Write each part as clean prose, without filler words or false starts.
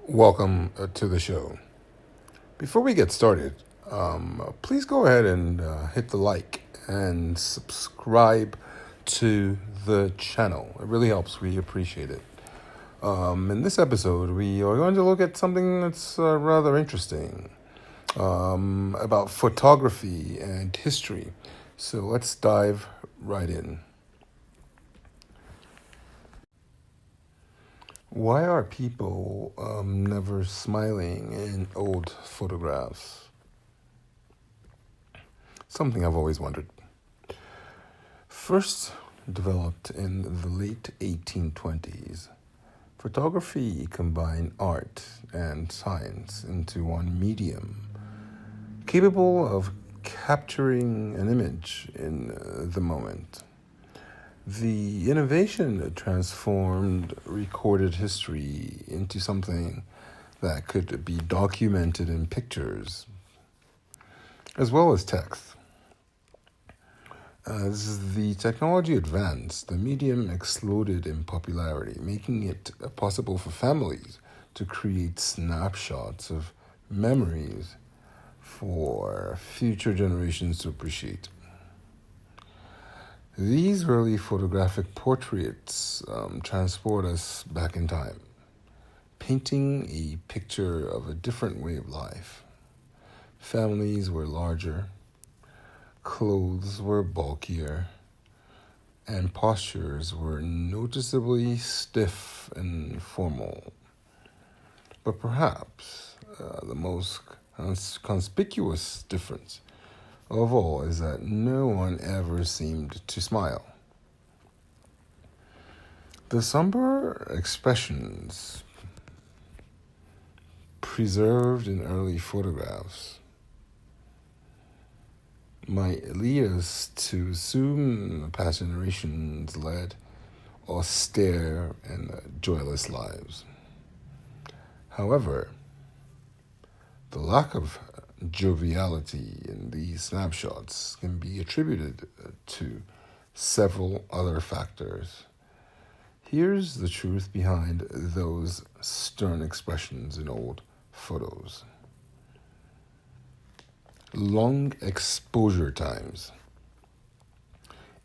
Welcome to the show. Before we get started, please go ahead and hit the like and subscribe to the channel. It really helps. We appreciate it. In this episode, we are going to look at something that's rather interesting about photography and history. So let's dive right in. Why are people never smiling in old photographs? Something I've always wondered. First developed in the late 1820s, photography combined art and science into one medium, capable of capturing an image in the moment. The innovation transformed recorded history into something that could be documented in pictures, as well as text. As the technology advanced, the medium exploded in popularity, making it possible for families to create snapshots of memories for future generations to appreciate. These early photographic portraits transport us back in time, painting a picture of a different way of life. Families were larger, clothes were bulkier, and postures were noticeably stiff and formal. But perhaps the most conspicuous difference of all is that no one ever seemed to smile. The somber expressions preserved in early photographs might lead us to assume past generations led austere and joyless lives. However, the lack of joviality in these snapshots can be attributed to several other factors. Here's the truth behind those stern expressions in old photos. Long exposure times.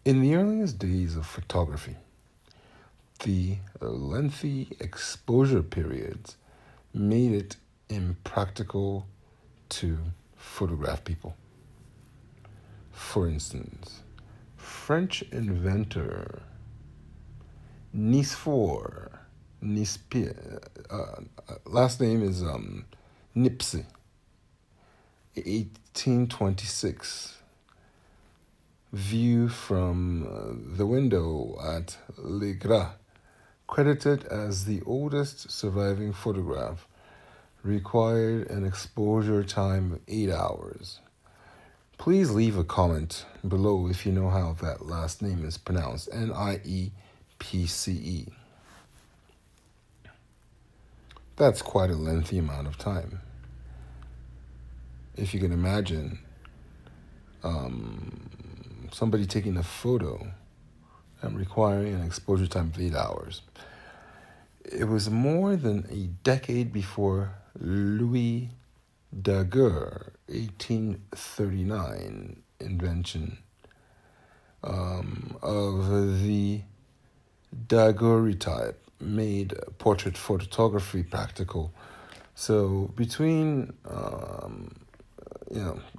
In the earliest days of photography, the lengthy exposure periods made it impractical to photograph people. For instance, French inventor Nicephore, last name is Niepce, 1826. View from the window at Le Gras, credited as the oldest surviving photograph, required an exposure time of 8 hours. Please leave a comment below if you know how that last name is pronounced, Niepce. That's quite a lengthy amount of time. If you can imagine somebody taking a photo and requiring an exposure time of 8 hours. It was more than a decade before Louis Daguerre, 1839 invention of the daguerreotype made portrait photography practical. So between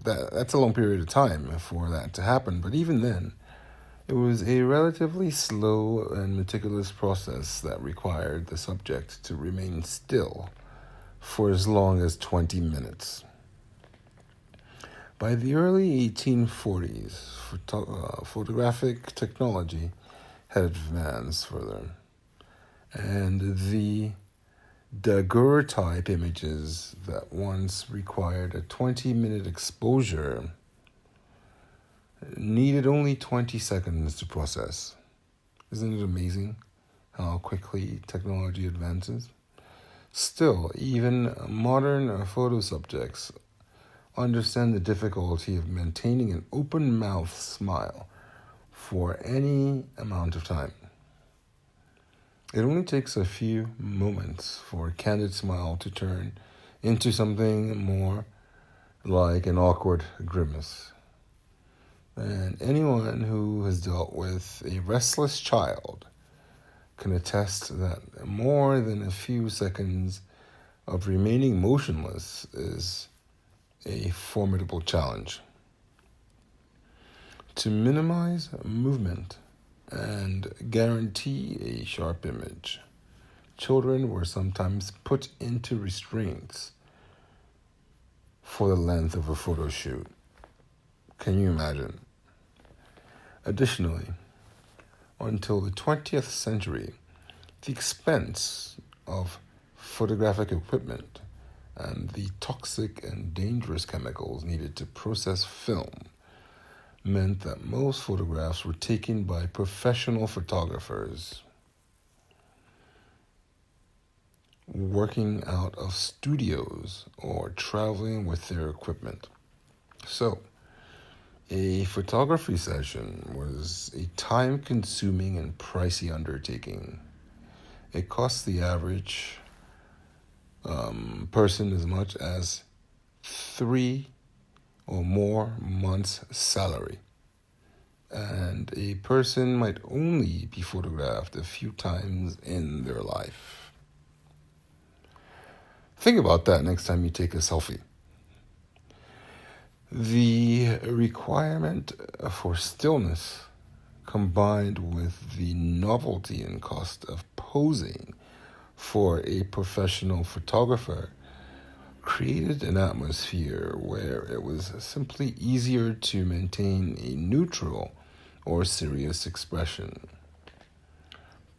that's a long period of time for that to happen. But even then, it was a relatively slow and meticulous process that required the subject to remain still for as long as 20 minutes. By the early 1840s, photographic technology had advanced further, and the daguerreotype images that once required a 20-minute exposure needed only 20 seconds to process. Isn't it amazing how quickly technology advances? Still, even modern photo subjects understand the difficulty of maintaining an open-mouthed smile for any amount of time. It only takes a few moments for a candid smile to turn into something more like an awkward grimace. And anyone who has dealt with a restless child can attest that more than a few seconds of remaining motionless is a formidable challenge. To minimize movement and guarantee a sharp image, children were sometimes put into restraints for the length of a photo shoot. Can you imagine? Additionally, until the 20th century, the expense of photographic equipment and the toxic and dangerous chemicals needed to process film meant that most photographs were taken by professional photographers working out of studios or traveling with their equipment. So, a photography session was a time-consuming and pricey undertaking. It cost the average person as much as 3 or more months' salary. And a person might only be photographed a few times in their life. Think about that next time you take a selfie. The requirement for stillness, combined with the novelty and cost of posing for a professional photographer, created an atmosphere where it was simply easier to maintain a neutral or serious expression.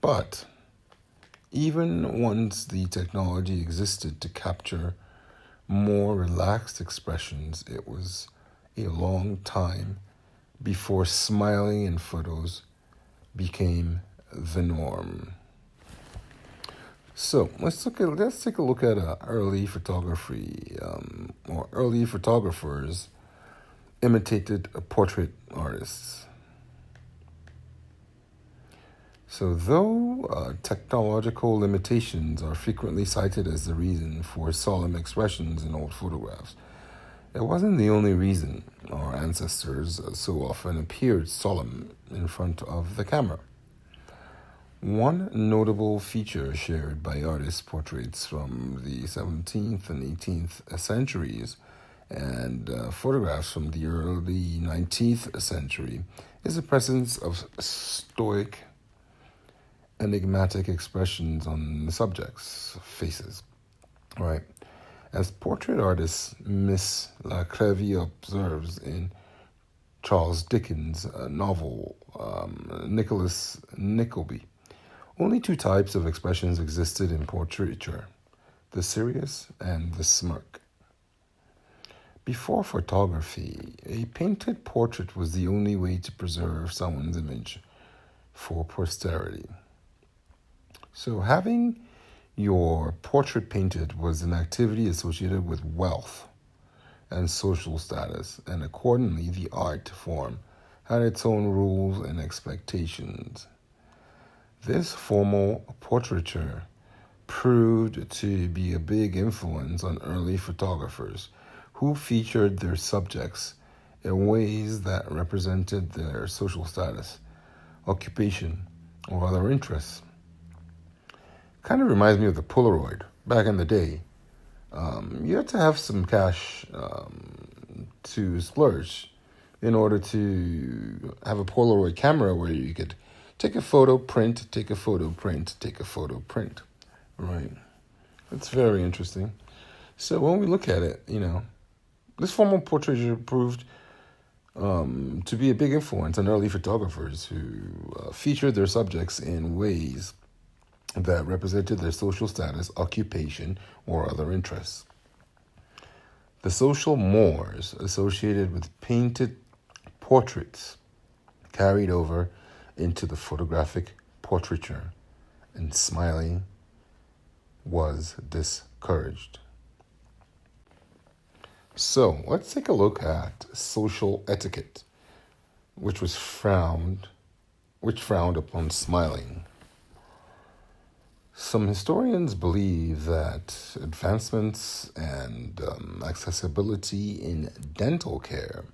But even once the technology existed to capture more relaxed expressions, it was a long time before smiling in photos became the norm. So let's take a look at early photography, or early photographers imitated portrait artists. So though technological limitations are frequently cited as the reason for solemn expressions in old photographs, it wasn't the only reason our ancestors so often appeared solemn in front of the camera. One notable feature shared by artist portraits from the 17th and 18th centuries and photographs from the early 19th century is the presence of stoic, enigmatic expressions on the subjects' faces. Right? As portrait artist Miss La Crevy observes in Charles Dickens' novel Nicholas Nickleby, only two types of expressions existed in portraiture: the serious and the smirk. Before photography, a painted portrait was the only way to preserve someone's image for posterity. So having your portrait painted was an activity associated with wealth and social status, and accordingly the art form had its own rules and expectations. This formal portraiture proved to be a big influence on early photographers who featured their subjects in ways that represented their social status, occupation, or other interests. Kind of reminds me of the Polaroid. Back in the day, you had to have some cash to splurge in order to have a Polaroid camera where you could take a photo, print, take a photo, print, take a photo, print. Right. It's very interesting. So when we look at it, this formal portraiture proved to be a big influence on early photographers who featured their subjects in ways that represented their social status, occupation, or other interests. The social mores associated with painted portraits carried over into the photographic portraiture, and smiling was discouraged. So let's take a look at social etiquette, which frowned upon smiling. Some historians believe that advancements and accessibility in dental care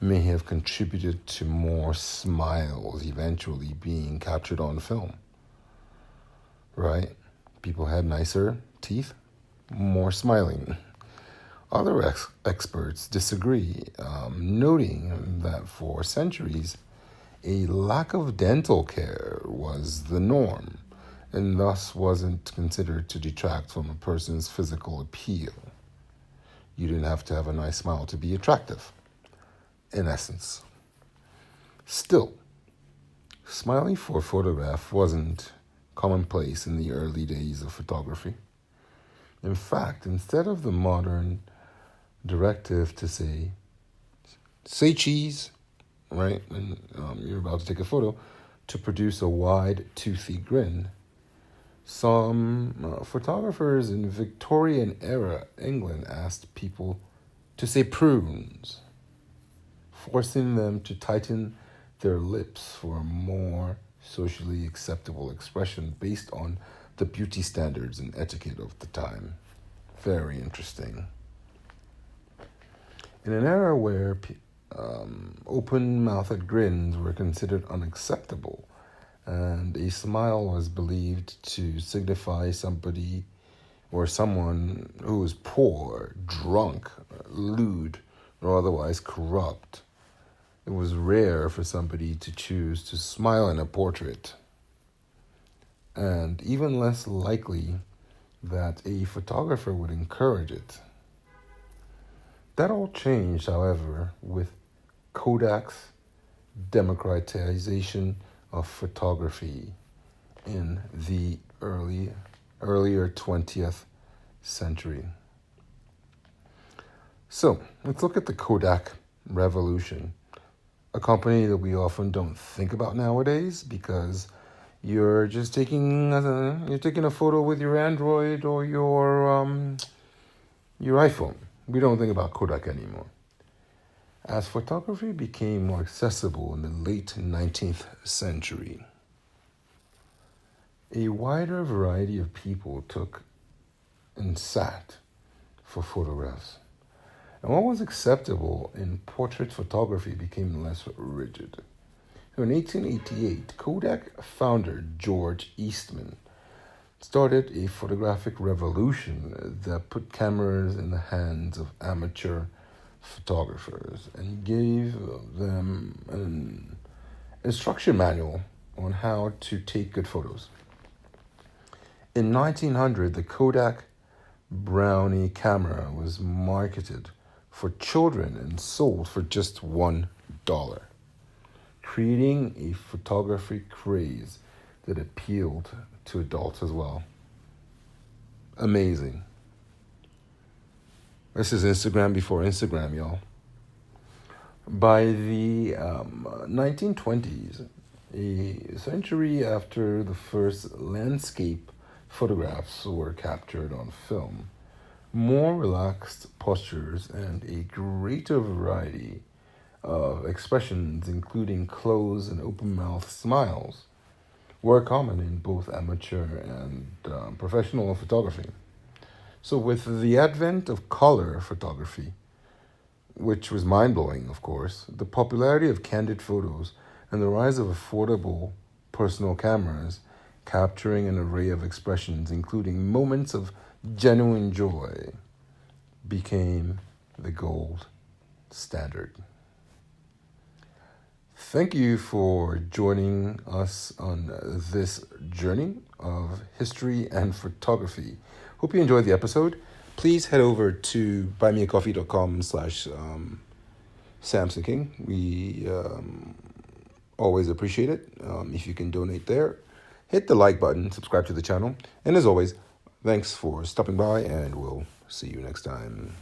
may have contributed to more smiles eventually being captured on film. Right? People had nicer teeth, more smiling. Other experts disagree, noting that for centuries, a lack of dental care was the norm and thus wasn't considered to detract from a person's physical appeal. You didn't have to have a nice smile to be attractive, in essence. Still, smiling for a photograph wasn't commonplace in the early days of photography. In fact, instead of the modern directive to say cheese, right, when you're about to take a photo, to produce a wide, toothy grin, some photographers in Victorian era England asked people to say prunes, forcing them to tighten their lips for a more socially acceptable expression based on the beauty standards and etiquette of the time. Very interesting. In an era where open-mouthed grins were considered unacceptable, and a smile was believed to signify somebody or someone who was poor, drunk, lewd, or otherwise corrupt. It was rare for somebody to choose to smile in a portrait, and even less likely that a photographer would encourage it. That all changed, however, with Kodak's democratization of photography in the earlier 20th century. So, let's look at the Kodak revolution, a company that we often don't think about nowadays because you're just taking a photo with your Android or your iPhone. We don't think about Kodak anymore. As photography became more accessible in the late 19th century, a wider variety of people took and sat for photographs. And what was acceptable in portrait photography became less rigid. In 1888, Kodak founder George Eastman started a photographic revolution that put cameras in the hands of amateur photographers and gave them an instruction manual on how to take good photos. In 1900, the Kodak Brownie camera was marketed for children and sold for just $1, creating a photography craze that appealed to adults as well. Amazing. This is Instagram before Instagram, y'all. By the 1920s, a century after the first landscape photographs were captured on film, more relaxed postures and a greater variety of expressions, including closed and open-mouthed smiles, were common in both amateur and professional photography. So with the advent of color photography, which was mind-blowing, of course, the popularity of candid photos and the rise of affordable personal cameras capturing an array of expressions, including moments of genuine joy, became the gold standard. Thank you for joining us on this journey of history and photography. Hope you enjoyed the episode. Please head over to buymeacoffee.com/Samson King. We always appreciate it. If you can donate there, hit the like button, subscribe to the channel. And as always, thanks for stopping by, and we'll see you next time.